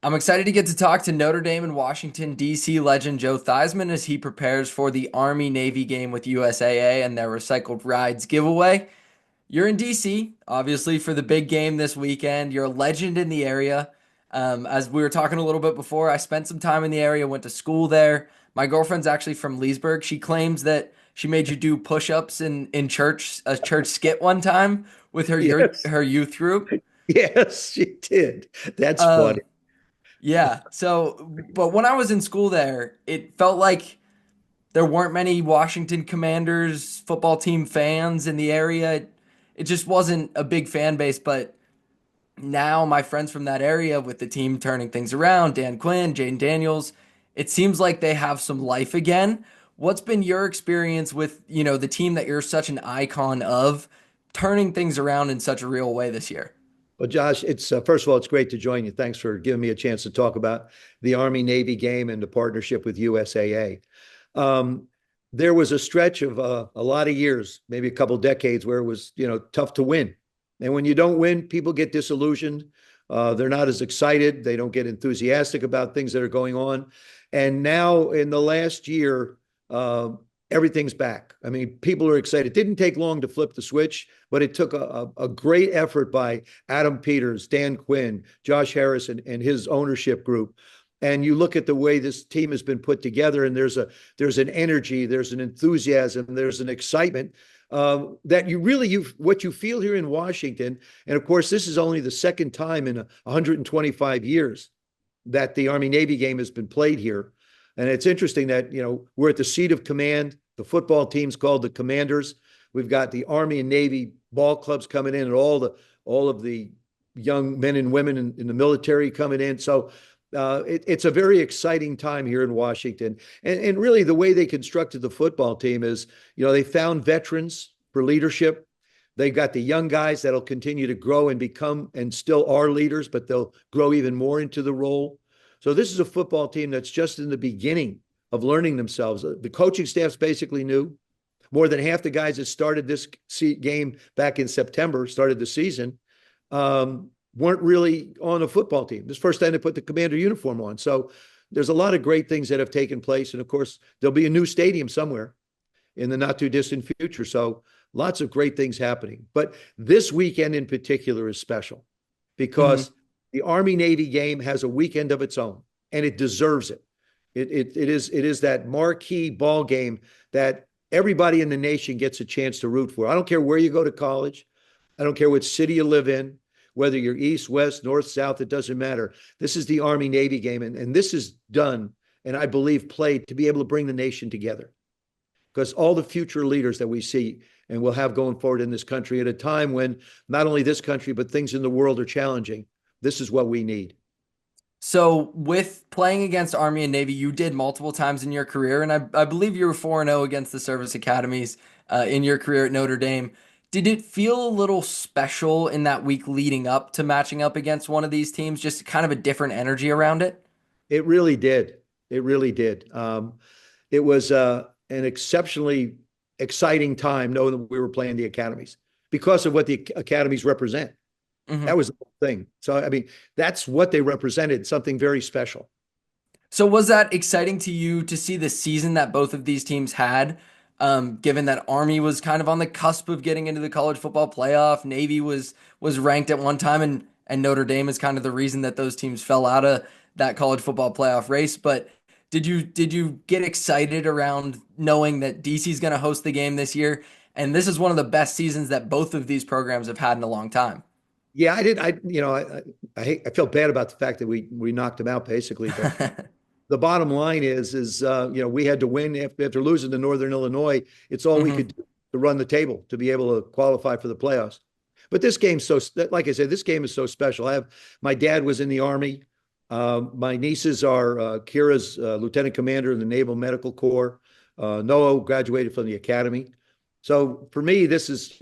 I'm excited to get to talk to Notre Dame and Washington, D.C. legend Joe Theismann as he prepares for the Army Navy game with USAA and their Recycled Rides giveaway. You're in D.C., obviously, for the big game this weekend. You're a legend in the area. As we were talking a little bit before, I spent some time in the area, went to school there. My girlfriend's actually from Leesburg. She claims that she made you do push-ups in church, a church skit one time with Yes, her youth group. yes, she did. That's Um, funny. Yeah. So, but when I was in school there, it felt like there weren't many Washington Commanders football team fans in the area. It just wasn't a big fan base. But now my friends from that area with the team turning things around, Dan Quinn, Jane Daniels, it seems like they have some life again. What's been your experience with, the team that you're such an icon of turning things around in such a real way this year? Well, Josh, it's first of all, it's great to join you. Thanks for giving me a chance to talk about the Army Navy game and the partnership with USAA. Um, there was a stretch of a lot of years, maybe a couple decades, where it was tough to win, and when you don't win, people get disillusioned. They're not as excited. They don't get enthusiastic about things that are going on. And now, in the last year, uh, everything's back. I mean, people are excited. It didn't take long to flip the switch, but it took a great effort by Adam Peters, Dan Quinn, Josh Harris, and his ownership group. And you look at the way this team has been put together, and there's an energy, there's an enthusiasm, there's an excitement that what you feel here in Washington. And of course, this is only the second time in 125 years that the Army Navy game has been played here. And it's interesting that we're at the seat of command. The football team's called the Commanders. We've got the Army and Navy ball clubs coming in, and all of the young men and women in the military coming in. So it's a very exciting time here in Washington. And really, the way they constructed the football team is, they found veterans for leadership. They got the young guys that'll continue to grow and become and still are leaders, but they'll grow even more into the role. So this is a football team that's just in the beginning of learning themselves. The coaching staff's basically new. More than half the guys that started this game back in September, started the season, weren't really on a football team. This first time they put the commander uniform on. So there's a lot of great things that have taken place. And of course, there'll be a new stadium somewhere in the not too distant future. So lots of great things happening. But this weekend in particular is special Mhm. because the Army Navy game has a weekend of its own, and it deserves it. It is that marquee ball game that everybody in the nation gets a chance to root for. I don't care where you go to college. I don't care what city you live in, whether you're east, west, north, south, it doesn't matter. This is the Army Navy game, and this is done, and I believe played to be able to bring the nation together. Because all the future leaders that we see and will have going forward in this country at a time when not only this country, but things in the world are challenging, this is what we need. So, with playing against Army and Navy, you did multiple times in your career, and I believe you were 4-0 against the service academies in your career at Notre Dame. Did it feel a little special in that week leading up to matching up against one of these teams? Just kind of a different energy around it? It really did. It really did. It was an exceptionally exciting time knowing that we were playing the academies because of what the academies represent. That Hmm. was the whole thing. So, I mean, that's what they represented, something very special. So, was that exciting to you to see the season that both of these teams had? Given that Army was kind of on the cusp of getting into the college football playoff, Navy was ranked at one time, and Notre Dame is kind of the reason that those teams fell out of that college football playoff race. But did you get excited around knowing that DC is going to host the game this year? And this is one of the best seasons that both of these programs have had in a long time. Yeah, I did. I felt bad about the fact that we knocked them out basically, but the bottom line is we had to win after losing to Northern Illinois. It's all we Hmm. could do to run the table to be able to qualify for the playoffs. But this game's like I said, this game is so special. My dad was in the Army. My nieces are Kira's lieutenant commander in the Naval Medical Corps. Noah graduated from the Academy. So for me, this is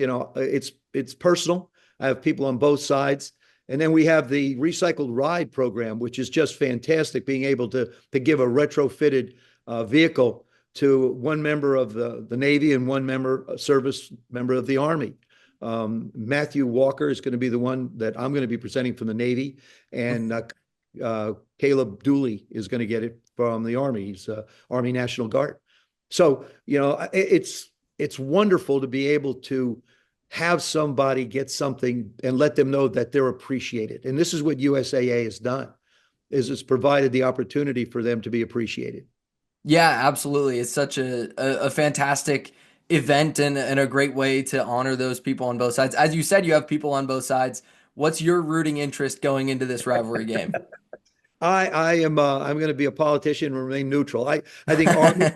it's personal. I have people on both sides. And then we have the recycled ride program, which is just fantastic, being able to give a retrofitted vehicle to one member of the Navy and one service member of the Army. Matthew Walker is going to be the one that I'm going to be presenting from the Navy, and Caleb Dooley is going to get it from the Army. He's Army National Guard. So, it's wonderful to be able to have somebody get something and let them know that they're appreciated. And this is what USAA has done, is it's provided the opportunity for them to be appreciated. Yeah, absolutely. It's such a fantastic event and a great way to honor those people on both sides. As you said, you have people on both sides. What's your rooting interest going into this rivalry game? I'm going to be a politician and remain neutral. I think Army,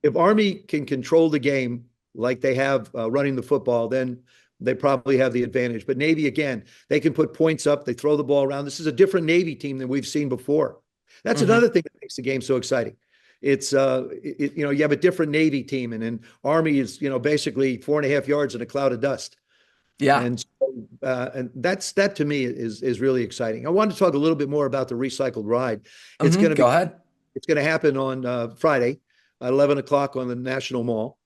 if Army can control the game like they have running the football, then they probably have the advantage. But Navy, again, they can put points up. They throw the ball around. This is a different Navy team than we've seen before. That's Hmm. another thing that makes the game so exciting. You have a different Navy team, and then Army is, basically 4.5 yards in a cloud of dust. Yeah. And that to me is really exciting. I wanted to talk a little bit more about the recycled ride. It's Hmm. going to be Go ahead. it's going to happen on Friday at 11 o'clock on the National Mall,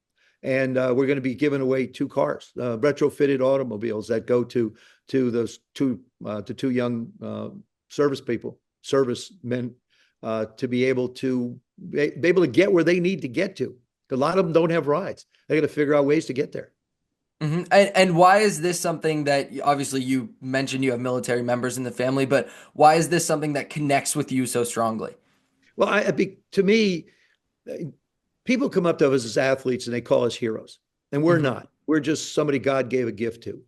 and we're going to be giving away two cars, retrofitted automobiles that go to two young servicemen, to be able to get where they need to get to. A lot of them don't have rides. They got to figure out ways to get there. And why is this something that obviously you mentioned you have military members in the family, but why is this something that connects with you so strongly? Well, to me, people come up to us as athletes and they call us heroes, and we're Hmm. not. We're just somebody God gave a gift to.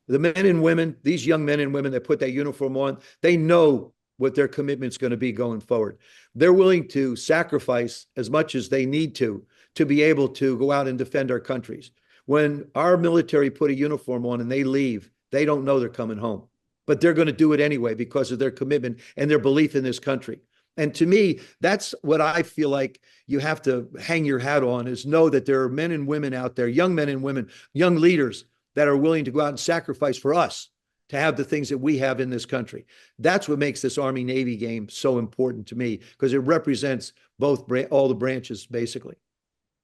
The men and women, these young men and women that put that uniform on, they know what their commitment's going to be going forward. They're willing to sacrifice as much as they need to be able to go out and defend our countries. When our military put a uniform on and they leave, they don't know they're coming home, but they're going to do it anyway because of their commitment and their belief in this country. And to me, that's what I feel like you have to hang your hat on, is know that there are men and women out there, young men and women, young leaders that are willing to go out and sacrifice for us to have the things that we have in this country. That's what makes this Army Navy game so important to me, because it represents all the branches basically.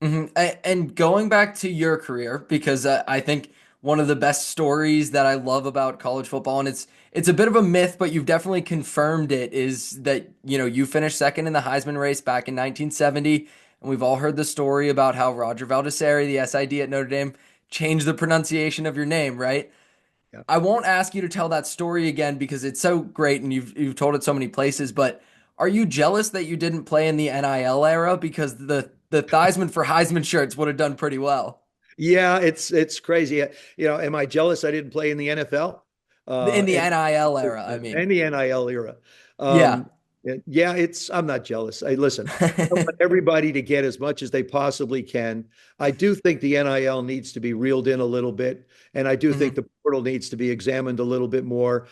And going back to your career, because I think one of the best stories that I love about college football, and it's a bit of a myth, but you've definitely confirmed it, is that you finished second in the Heisman race back in 1970, and we've all heard the story about how Roger Valdesari, the SID at Notre Dame, changed the pronunciation of your name, right? Yeah. I won't ask you to tell that story again because it's so great and you've told it so many places, but are you jealous that you didn't play in the NIL era? Because the Theismann for Heisman shirts would have done pretty well. Yeah, it's crazy. Am I jealous I didn't play in the NFL? In the And NIL era, I mean. the NIL era. Yeah. Um, yeah, I'm not jealous. Listen, I want everybody to get as much as they possibly can. I do think the NIL needs to be reeled in a little bit, and I do think Hmm. the portal needs to be examined a little bit more.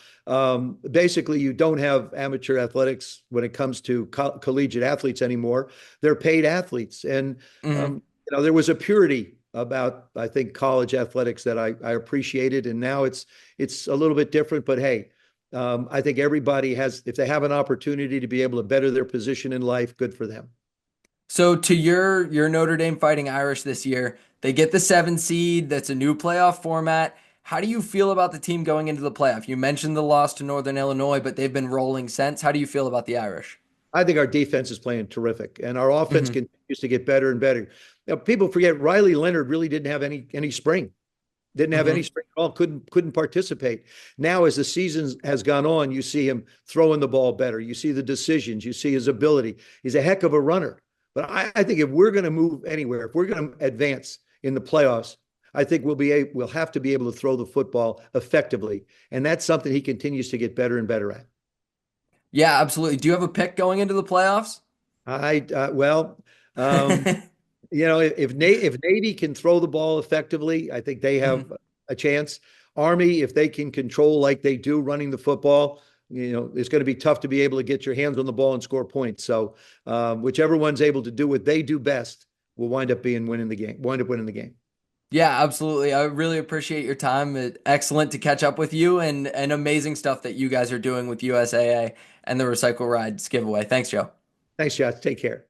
Basically, you don't have amateur athletics when it comes to collegiate athletes anymore. They're paid athletes, and Hmm. there was a purity about, I think, college athletics that I appreciated, and now it's a little bit different. But hey, I think everybody has, if they have an opportunity to be able to better their position in life, good for them. So to your Notre Dame Fighting Irish this year, they get the 7 seed. That's a new playoff format. How do you feel about the team going into the playoff? You mentioned the loss to Northern Illinois, but they've been rolling since. How do you feel about the Irish? I think our defense is playing terrific, and our offense Hmm. continues to get better and better. People forget Riley Leonard really didn't have any spring. Didn't have any Hmm. spring at all. Couldn't participate. Now, as the season has gone on, you see him throwing the ball better. You see the decisions. You see his ability. He's a heck of a runner. But I think if we're going to move anywhere, if we're going to advance in the playoffs, I think we'll have to be able to throw the football effectively, and that's something he continues to get better and better at. Yeah, absolutely. Do you have a pick going into the playoffs? Well, um, if Navy can throw the ball effectively, I think they have Mhm. a chance. Army, if they can control like they do running the football, it's going to be tough to be able to get your hands on the ball and score points. So, whichever one's able to do what they do best will wind up winning the game. Yeah, absolutely. I really appreciate your time. Excellent to catch up with you and amazing stuff that you guys are doing with USAA and the Recycle Rides giveaway. Thanks, Joe. Thanks, Josh. Take care.